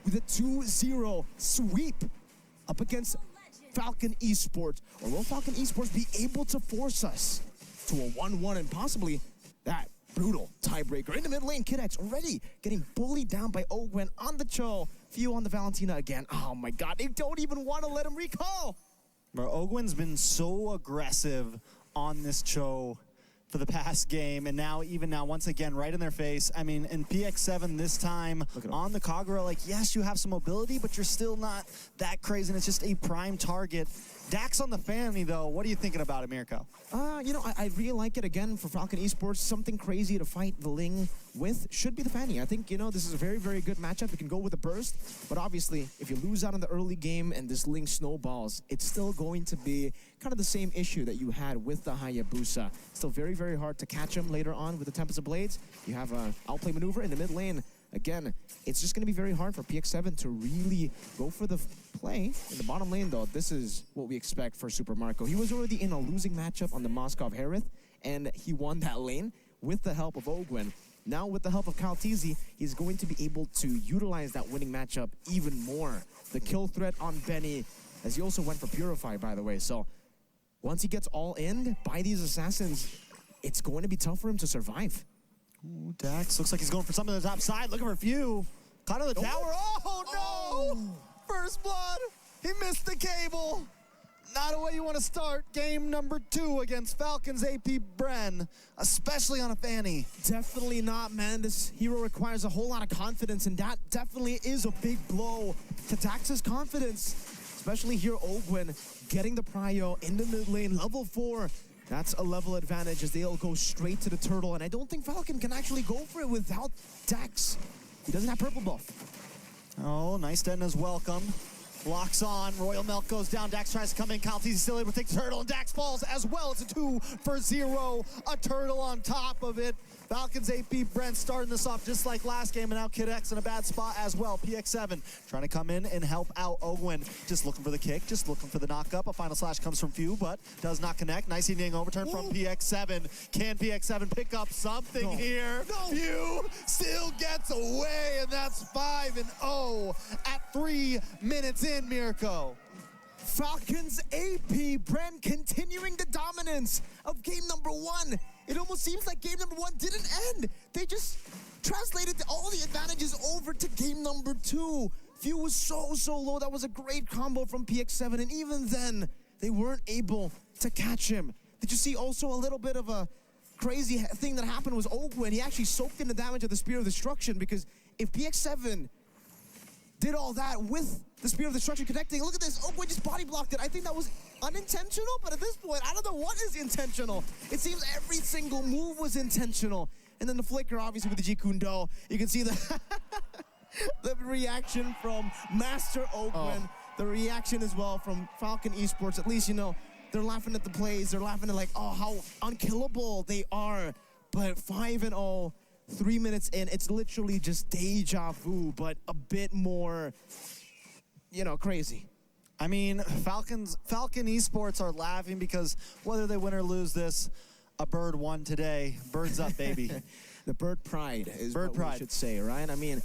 with a 2-0 sweep up against FALCON Esports. Or will FALCON Esports be able to force us to a 1-1 and possibly that brutal tiebreaker? In the mid lane, KidX already getting bullied down by Ogwen on the Cho. Few on the Valentina again. Oh my god, they don't even want to let him recall. Bro, Ogwen's been so aggressive on this Cho for the past game, and now, even now, once again, right in their face. I mean, in PX7 this time, on the Kagura, like, yes, you have some mobility, but you're still not that crazy, and it's just a prime target. Dax on the Fanny, though, what are you thinking about it, Mirko? You know, I really like it, again, for FALCON Esports. Something crazy to fight the Ling with should be the Fanny. I think, you know, this is a very, very good matchup. You can go with a burst, but obviously, if you lose out in the early game and this Ling snowballs, it's still going to be kind of the same issue that you had with the Hayabusa. Still very, very hard to catch him later on with the Tempest of Blades. You have an outplay maneuver in the mid lane. Again, it's just going to be very hard for PX7 to really go for the play. In the bottom lane, though, this is what we expect for Super Marco. He was already in a losing matchup on the Moskov Harith, and he won that lane with the help of Ogwen. Now, with the help of Kaltizi, he's going to be able to utilize that winning matchup even more. The kill threat on Benny, as he also went for Purify, by the way. So, once he gets all in by these assassins, it's going to be tough for him to survive. Ooh, Dax looks like he's going for something on the top side. Looking for a few. Caught on the tower. Oh, no! First blood. He missed the cable. Not a way you want to start game number 2 against Falcon's APBren, especially on a Fanny. Definitely not, man. This hero requires a whole lot of confidence, and that definitely is a big blow to Dax's confidence. Especially here, Ogwen getting the prio in the mid lane, level 4. That's a level advantage as they'll go straight to the turtle, and I don't think Falcon can actually go for it without Dax. He doesn't have purple buff. Oh, nice Denna's welcome. Locks on, Royal Milk goes down, Dax tries to come in, Kaltizi still able to take the turtle, and Dax falls as well. It's a 2-for-0, a turtle on top of it. Falcon's APBren starting this off just like last game, and now KidX in a bad spot as well. PX7 trying to come in and help out Ogwen. Just looking for the kick, just looking for the knock-up. A final slash comes from Few, but does not connect. Nice eating overturn from PX7. Can PX7 pick up something here? Few still gets away, and that's 5-0 at 3 minutes in, Mirko. Falcon's APBren continuing the dominance of game number 1. It almost seems like game number 1 didn't end. They just translated all the advantages over to game number 2. Few was so low. That was a great combo from PX7, and even then, they weren't able to catch him. Did you see also a little bit of a crazy thing that happened was Ogwen. He actually soaked in the damage of the Spear of Destruction, because if PX7 did all that with the Spear of Destruction connecting, look at this, Ogwen just body blocked it. I think that was unintentional, but at this point, I don't know what is intentional. It seems every single move was intentional. And then the flicker, obviously, with the Jeet Kune Do. You can see the, the reaction from Master Ogwen. The reaction as well from FALCON Esports. At least, you know, they're laughing at the plays. They're laughing at, like, oh, how unkillable they are. But 5-0, 3 minutes in, it's literally just deja vu, but a bit more, you know, crazy. I mean, FALCON Esports are laughing because whether they win or lose this, a bird won today. Birds up, baby. The bird pride is what we should say, right? I mean,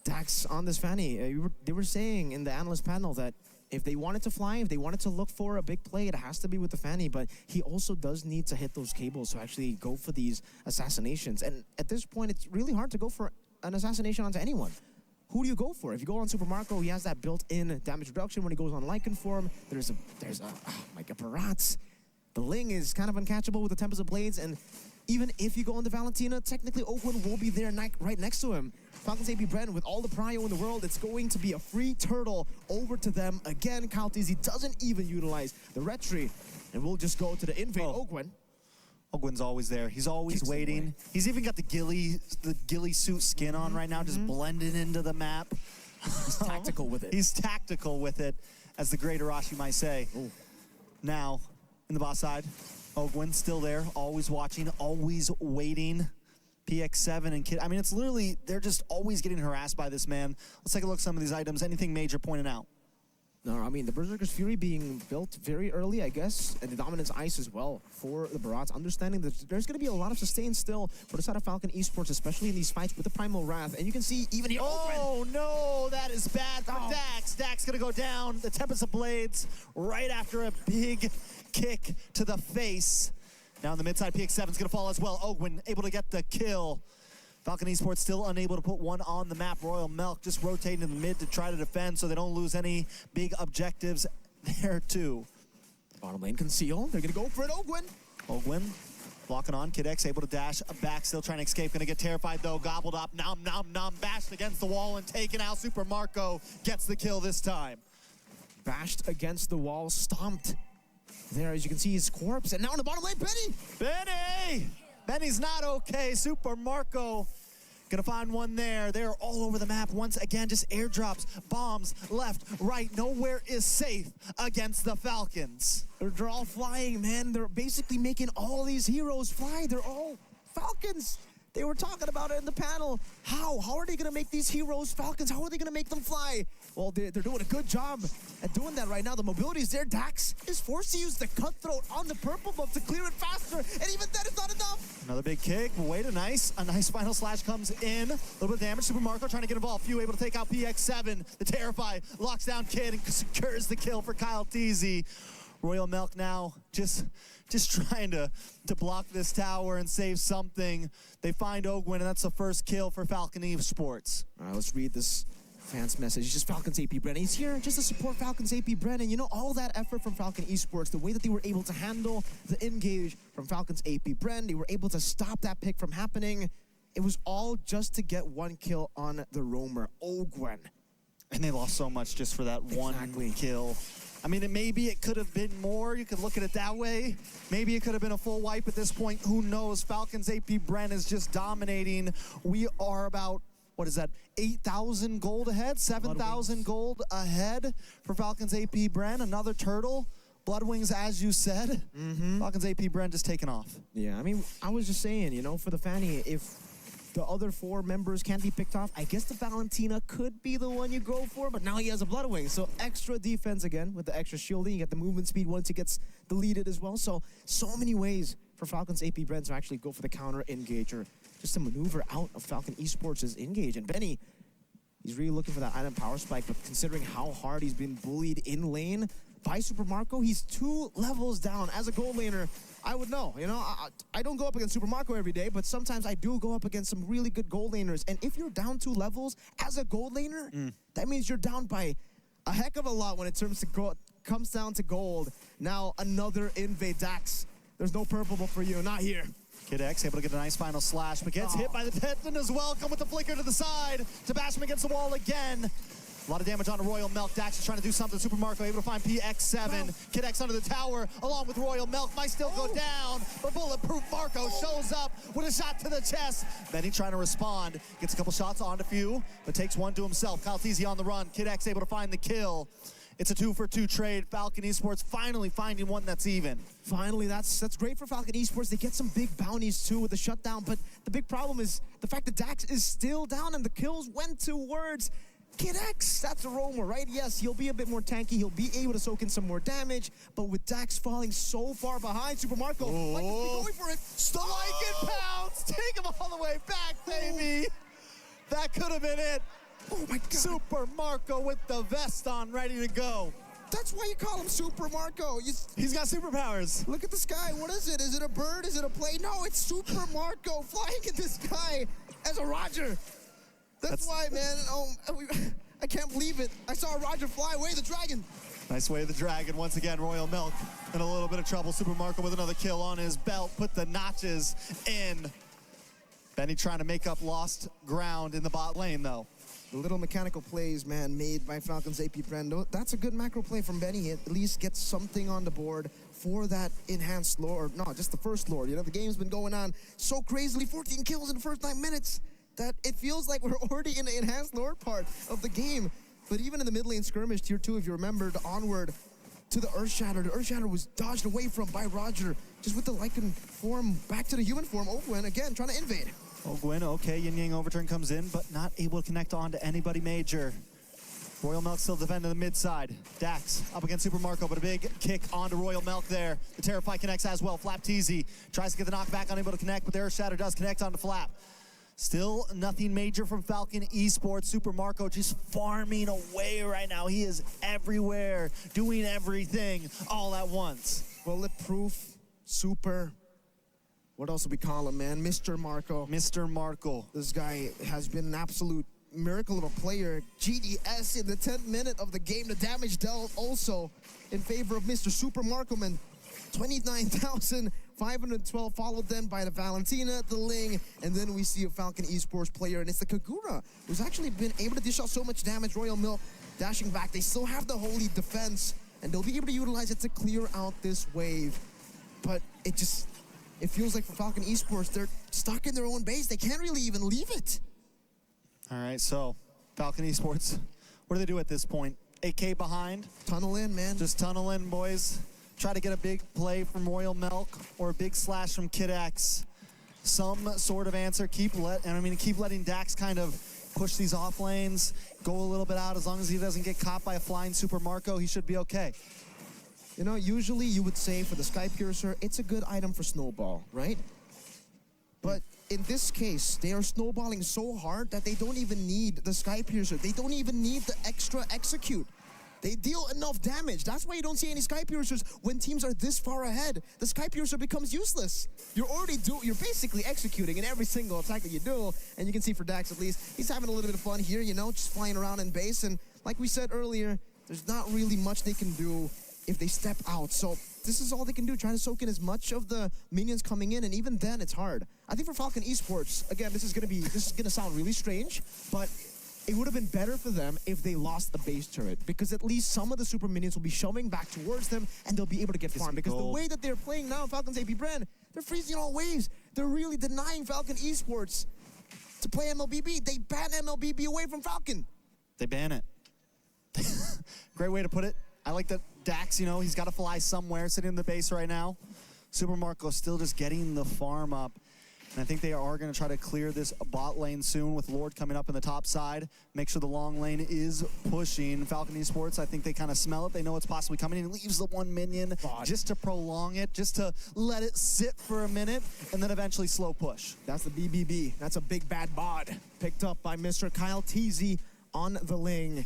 Dax on this Fanny, they were saying in the analyst panel that if they wanted to fly, if they wanted to look for a big play, it has to be with the Fanny, but he also does need to hit those cables to actually go for these assassinations. And at this point, it's really hard to go for an assassination onto anyone. Who do you go for? If you go on Super Marco, he has that built-in damage reduction. When he goes on Lycan form, there's a oh my god, Barats. The Ling is kind of uncatchable with the Tempest of Blades, and even if you go on the Valentina, technically Ogwen will be there right next to him. Falcon's APBren, with all the prio in the world, it's going to be a free turtle over to them. Again, Kaltizi doesn't even utilize the retry, and we'll just go to the invade Ogwen. Ogwen's always there. He's always waiting. He's even got the ghillie suit skin on right now, just blending into the map. He's tactical with it. He's tactical with it, as the great Arashi might say. Ooh. Now, in the bot side, Ogwen still there, always watching, always waiting. PX7 and Kid. I mean, it's literally, they're just always getting harassed by this man. Let's take a look at some of these items. Anything major pointing out? No, I mean, the Berserker's Fury being built very early, I guess, and the Dominance Ice as well for the Barats, understanding that there's going to be a lot of sustain still for the side of Falcon Esports, especially in these fights with the Primal Wrath. And you can see even here... Oh, no, that is bad for Dax. Dax going to go down. The Tempest of Blades right after a big kick to the face. Down the mid side, PX7's going to fall as well. Ogwin able to get the kill. Falcon Esports still unable to put one on the map. Royal Milk just rotating in the mid to try to defend so they don't lose any big objectives there too. Bottom lane conceal. They're going to go for it, Ogwin. Ogwin blocking on. Kid X able to dash back, still trying to escape. Going to get terrified though. Gobbled up. Nom, nom, nom. Bashed against the wall and taken out. Super Marco gets the kill this time. Bashed against the wall. Stomped. There, as you can see, his corpse. And now in the bottom lane, Benny! Benny! Benny's not okay. Super Marco gonna find one there. They're all over the map once again. Just airdrops, bombs, left, right. Nowhere is safe against the Falcons. They're all flying, man. They're basically making all these heroes fly. They're all Falcons. They were talking about it in the panel. How are they gonna make these heroes Falcons? How are they gonna make them fly? Well, they're doing a good job at doing that right now. The mobility is there. Dax is forced to use the Cutthroat on the purple buff to clear it faster, and even then it's not enough. Another big kick. Wait, a nice final slash comes in. A little bit of damage. Super Marco trying to get involved. Few able to take out PX7. The Terrify locks down Kid and secures the kill for Kyle Teasy. Royal Milk now just trying to block this tower and save something. They find Ogwin, and that's the first kill for Falcon Esports. All right, let's read this fan's message. It's just Falcon's APBren. He's here just to support Falcon's APBren. And you know, all that effort from Falcon Esports, the way that they were able to handle the engage from Falcon's APBren, they were able to stop that pick from happening. It was all just to get one kill on the roamer, Ogwin. And they lost so much just for that one kill. I mean, maybe it could have been more. You could look at it that way. Maybe it could have been a full wipe at this point. Who knows? Falcon's APBren is just dominating. We are about, what is that, 8,000 gold ahead? 7,000 gold ahead for Falcon's APBren. Another turtle. Bloodwings, as you said. Falcon's APBren just taking off. Yeah, I mean, I was just saying, you know, for the Fanny, if the other 4 members can't be picked off, I guess the Valentina could be the one you go for, but now he has a Bloodwing. So extra defense again with the extra shielding. You get the movement speed once he gets deleted as well. So many ways for Falcon's APBren to actually go for the counter engage or just to maneuver out of Falcon Esports' engage. And Benny, he's really looking for that item power spike, but considering how hard he's been bullied in lane by Super Marco, he's 2 levels down. As a gold laner, I would know, you know, I don't go up against Super Marco every day, but sometimes I do go up against some really good gold laners. And if you're down 2 levels as a gold laner, that means you're down by a heck of a lot when it comes down to gold. Now, another invade Dax. There's no purple buff for you, not here. Kid X able to get a nice final slash, but gets hit by the Titan as well. Come with the flicker to the side to bash him against the wall again. A lot of damage on Royal Milk. Dax is trying to do something. Super Marco able to find PX7. Kid X under the tower along with Royal Milk. Might still go down, but Bulletproof Marco shows up with a shot to the chest. Benny trying to respond. Gets a couple shots onto Few, but takes one to himself. Kyle Teasy on the run. Kid X able to find the kill. It's a 2-for-2 trade. Falcon Esports finally finding one that's even. Finally, that's great for Falcon Esports. They get some big bounties too with the shutdown, but the big problem is the fact that Dax is still down and the kills went towards Kid X. That's a roamer, right? Yes, he'll be a bit more tanky. He'll be able to soak in some more damage, but with Dax falling so far behind, Super Marco might just be going for it. Stop! Like it pounds! Take him all the way back, baby! That could have been it. Oh my God. Super Marco with the vest on, ready to go. That's why you call him Super Marco. He's got superpowers. Look at the sky. What is it? Is it a bird? Is it a plane? No, it's Super Marco flying in the sky as a Roger. That's why, man. I can't believe it. I saw Roger fly away the dragon. Nice way of the dragon. Once again, Royal Milk in a little bit of trouble. Super Marco with another kill on his belt. Put the notches in. Benny trying to make up lost ground in the bot lane, though. The little mechanical plays, man, made by Falcon's APBren. That's a good macro play from Benny. At least gets something on the board for that enhanced lord. No, just the first lord. You know, the game's been going on so crazily. 14 kills in the first 9 minutes that it feels like we're already in the enhanced lord part of the game. But even in the mid lane skirmish, tier 2, if you remember, the onward to the Earthshatter. The Earthshatter was dodged away from by Roger, just with the Lycan form back to the human form. Ogwin, again, trying to invade. Ogwin, okay, Yin Yang overturn comes in, but not able to connect on to anybody major. Royal Milk still defending the mid side. Dax up against Super Marco, but a big kick onto Royal Milk there. The Terrify connects as well. Flap Teasy tries to get the knockback, unable to connect, but the Earth Shatter does connect onto Flap. Still nothing major from Falcon Esports. Super Marco just farming away right now. He is everywhere, doing everything all at once. Bulletproof, Super. What else do we call him, man? Mr. Marco. Mr. Marco. This guy has been an absolute miracle of a player. GDS in the 10th minute of the game. The damage dealt also in favor of Mr. Super Marco, man. 29,512, followed then by the Valentina, the Ling, and then we see a Falcon Esports player, and it's the Kagura, who's actually been able to dish out so much damage. Royal Milk dashing back. They still have the Holy Defense, and they'll be able to utilize it to clear out this wave. But it feels like for Falcon Esports, they're stuck in their own base. They can't really even leave it. All right, so Falcon Esports, what do they do at this point? 8K behind? Tunnel in, man. Just tunnel in, boys. Try to get a big play from Royal Milk or a big slash from Kid X. Some sort of answer. Keep letting Dax kind of push these off lanes, go a little bit out. As long as he doesn't get caught by a flying Super Marco, he should be okay. You know, usually you would say for the Sky Piercer, it's a good item for Snowball, right? But in this case, they are snowballing so hard that they don't even need the Sky Piercer. They don't even need the extra execute. They deal enough damage. That's why you don't see any Sky Piercers when teams are this far ahead. The Sky Piercer becomes useless. You're basically executing in every single attack that you do. And you can see for Dax at least, he's having a little bit of fun here, you know, just flying around in base. And like we said earlier, there's not really much they can do if they step out. So this is all they can do, trying to soak in as much of the minions coming in, and even then it's hard. I think for Falcon Esports, again, this is gonna sound really strange, but it would have been better for them if they lost the base turret, because at least some of the super minions will be shoving back towards them and they'll be able to get farmed. Because the way that they're playing now, Falcon's APBren, they're freezing all waves. They're really denying Falcon Esports to play MLBB. They ban MLBB away from Falcon. They ban it. Great way to put it. I like that Dax, you know, he's got to fly somewhere, sitting in the base right now. Super Marco still just getting the farm up. And I think they are going to try to clear this bot lane soon with Lord coming up in the top side. Make sure the long lane is pushing. Falcon Esports, I think they kind of smell it. They know it's possibly coming in. Leaves the one minion just to prolong it, just to let it sit for a minute, and then eventually slow push. That's the BBB. That's a big bad bod. Picked up by Mr. Kyle Teasy on the Ling.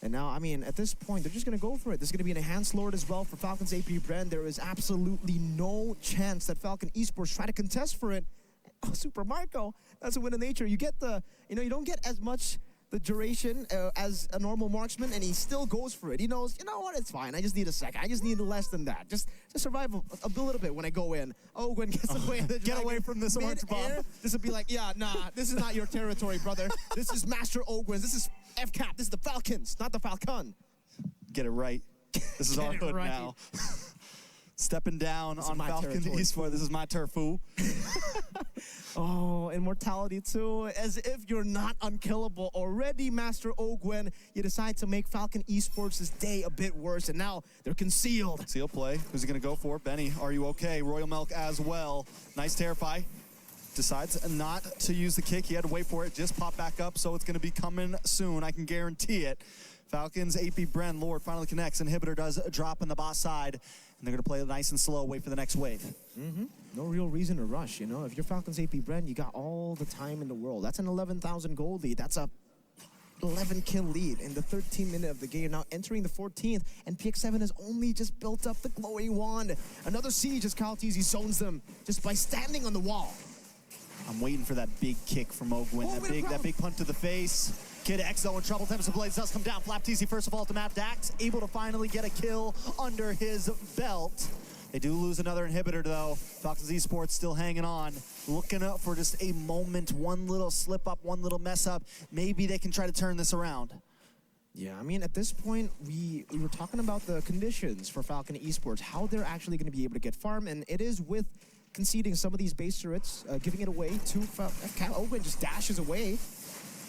And now, I mean, at this point, they're just going to go for it. There's going to be an enhanced Lord as well for Falcon's APBren. There is absolutely no chance that Falcon Esports try to contest for it. Oh, Super Marco, that's a win of nature. You get you don't get as much the duration as a normal marksman, and he still goes for it. He knows, you know what, it's fine. I just need a second. I just need less than that. Just to survive a little bit when I go in. Oh, Gwen gets away. Get away from this orange bomb. This would be like, yeah, nah, this is not your territory, brother. This is Master Ogwin. This is FCAP. This is the Falcons, not the Falcon. Get it right. This is our hood now. Stepping down on Falcon Esports. This is my turf, fool. Oh, immortality too. As if you're not unkillable already, Master Ogwen. You decide to make Falcon Esports' day a bit worse, and now they're concealed. Seal play. Who's he going to go for? Benny, are you okay? Royal Milk as well. Nice Terrify. Decides not to use the kick. He had to wait for it. Just pop back up, so it's going to be coming soon. I can guarantee it. Falcons, APBren, Lord finally connects. Inhibitor does a drop in the boss side. And they're going to play it nice and slow, wait for the next wave. No real reason to rush, you know. If you're Falcons APBren, you got all the time in the world. That's an 11,000 gold lead. That's a 11-kill lead in the 13th minute of the game. Now entering the 14th, and PX7 has only just built up the glowing wand. Another siege as Kyle Teasy zones them just by standing on the wall. I'm waiting for that big kick from Ogwin. That big punt to the face. Kid X though in trouble. Tempest of Blades does come down. Flap Teasy first of all at the map. Dax able to finally get a kill under his belt. They do lose another inhibitor though. Falcons Esports still hanging on. Looking up for just a moment. One little slip up, one little mess up. Maybe they can try to turn this around. Yeah, I mean, at this point, we were talking about the conditions for Falcon Esports, how they're actually going to be able to get farm, and it is with conceding some of these base turrets, giving it away to Ogwin just dashes away.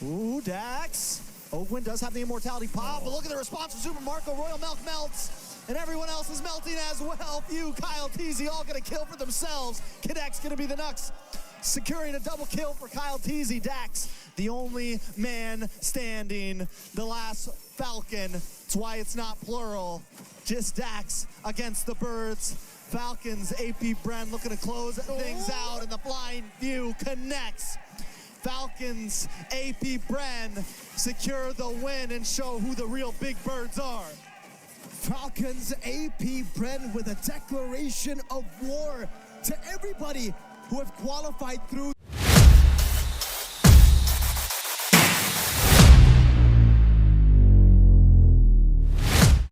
Ooh, Dax. Ogwin does have the immortality pop, but look at the response from Super Marco. Royal Milk melts, and everyone else is melting as well. Few Kyle Teasy all gonna kill for themselves. Kid X gonna be the next securing a double kill for Kyle Teasy. Dax, the only man standing, the last Falcon. That's why it's not plural. Just Dax against the Birds. Falcons, APBren looking to close things out, and the blind view connects. Falcons, APBren secure the win and show who the real big birds are. Falcons, APBren with a declaration of war to everybody who have qualified through